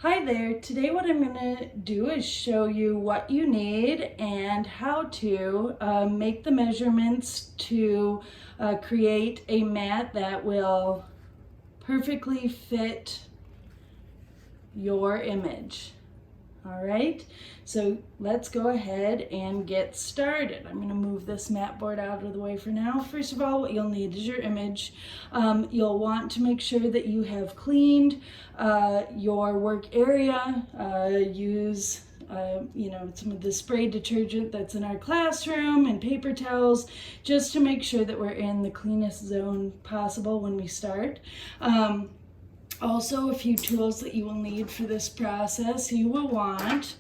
Hi there. Today what I'm going to do is show you what you need and how to make the measurements to create a mat that will perfectly fit your image. All right, so let's go ahead and get started. I'm going to move this mat board out of the way for now. First of all, what you'll need is your image. You'll want to make sure that you have cleaned your work area. Use some of the spray detergent that's in our classroom and paper towels, just to make sure that we're in the cleanest zone possible when we start. Also, a few tools that you will need for this process. You will want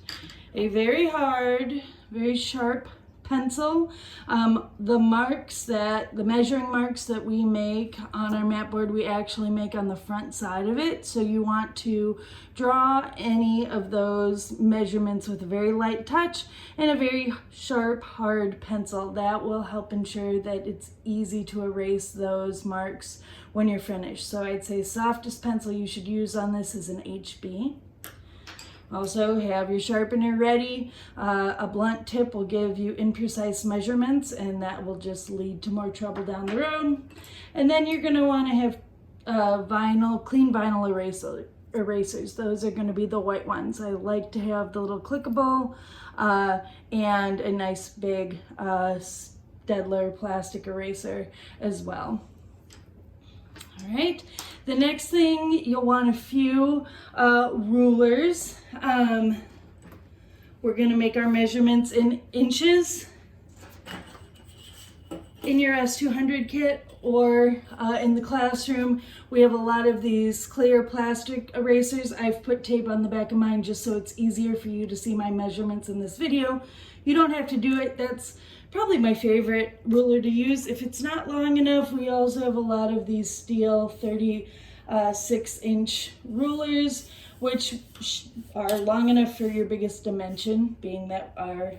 a very hard, very sharp pencil. The measuring marks that we make on our mat board, we actually make on the front side of it. So you want to draw any of those measurements with a very light touch and a very sharp, hard pencil. That will help ensure that it's easy to erase those marks when you're finished. So I'd say softest pencil you should use on this is an HB. Also, have your sharpener ready. A blunt tip will give you imprecise measurements, and that will just lead to more trouble down the road. And then you're going to want to have clean vinyl erasers. Those are going to be the white ones. I like to have the little clickable and a nice big Staedtler plastic eraser as well. All right, the next thing, you'll want a few rulers. We're going to make our measurements in inches in your S200 kit, or in the classroom. We have a lot of these clear plastic erasers. I've put tape on the back of mine just so it's easier for you to see my measurements in this video. You don't have to do it. That's probably my favorite ruler to use. If it's not long enough, we also have a lot of these steel 36-inch rulers, which are long enough for your biggest dimension, being that our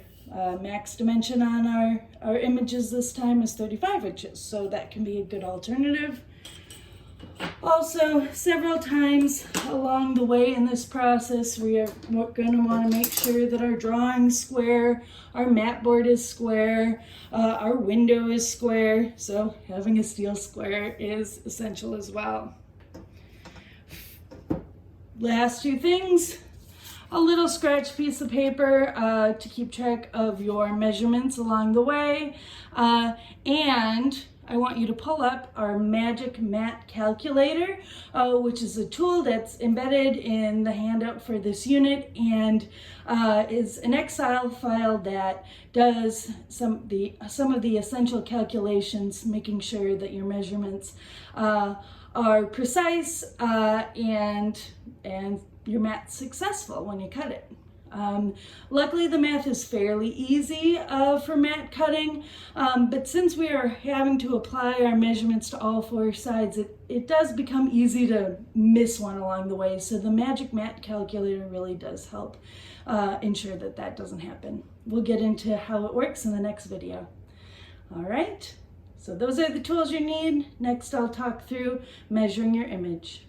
max dimension on our images this time is 35 inches, so that can be a good alternative. Also, several times along the way in this process, we are going to want to make sure that our drawing is square, our mat board is square, our window is square, so having a steel square is essential as well. Last two things, a little scratch piece of paper to keep track of your measurements along the way, and I want you to pull up our Magic Mat Calculator, which is a tool that's embedded in the handout for this unit, and is an Excel file that does some of the essential calculations, making sure that your measurements are precise and your mat's successful when you cut it. Luckily, the math is fairly easy for mat cutting, but since we are having to apply our measurements to all four sides, it does become easy to miss one along the way. So the Magic Mat Calculator really does help ensure that that doesn't happen. We'll get into how it works in the next video. All right, so those are the tools you need. Next, I'll talk through measuring your image.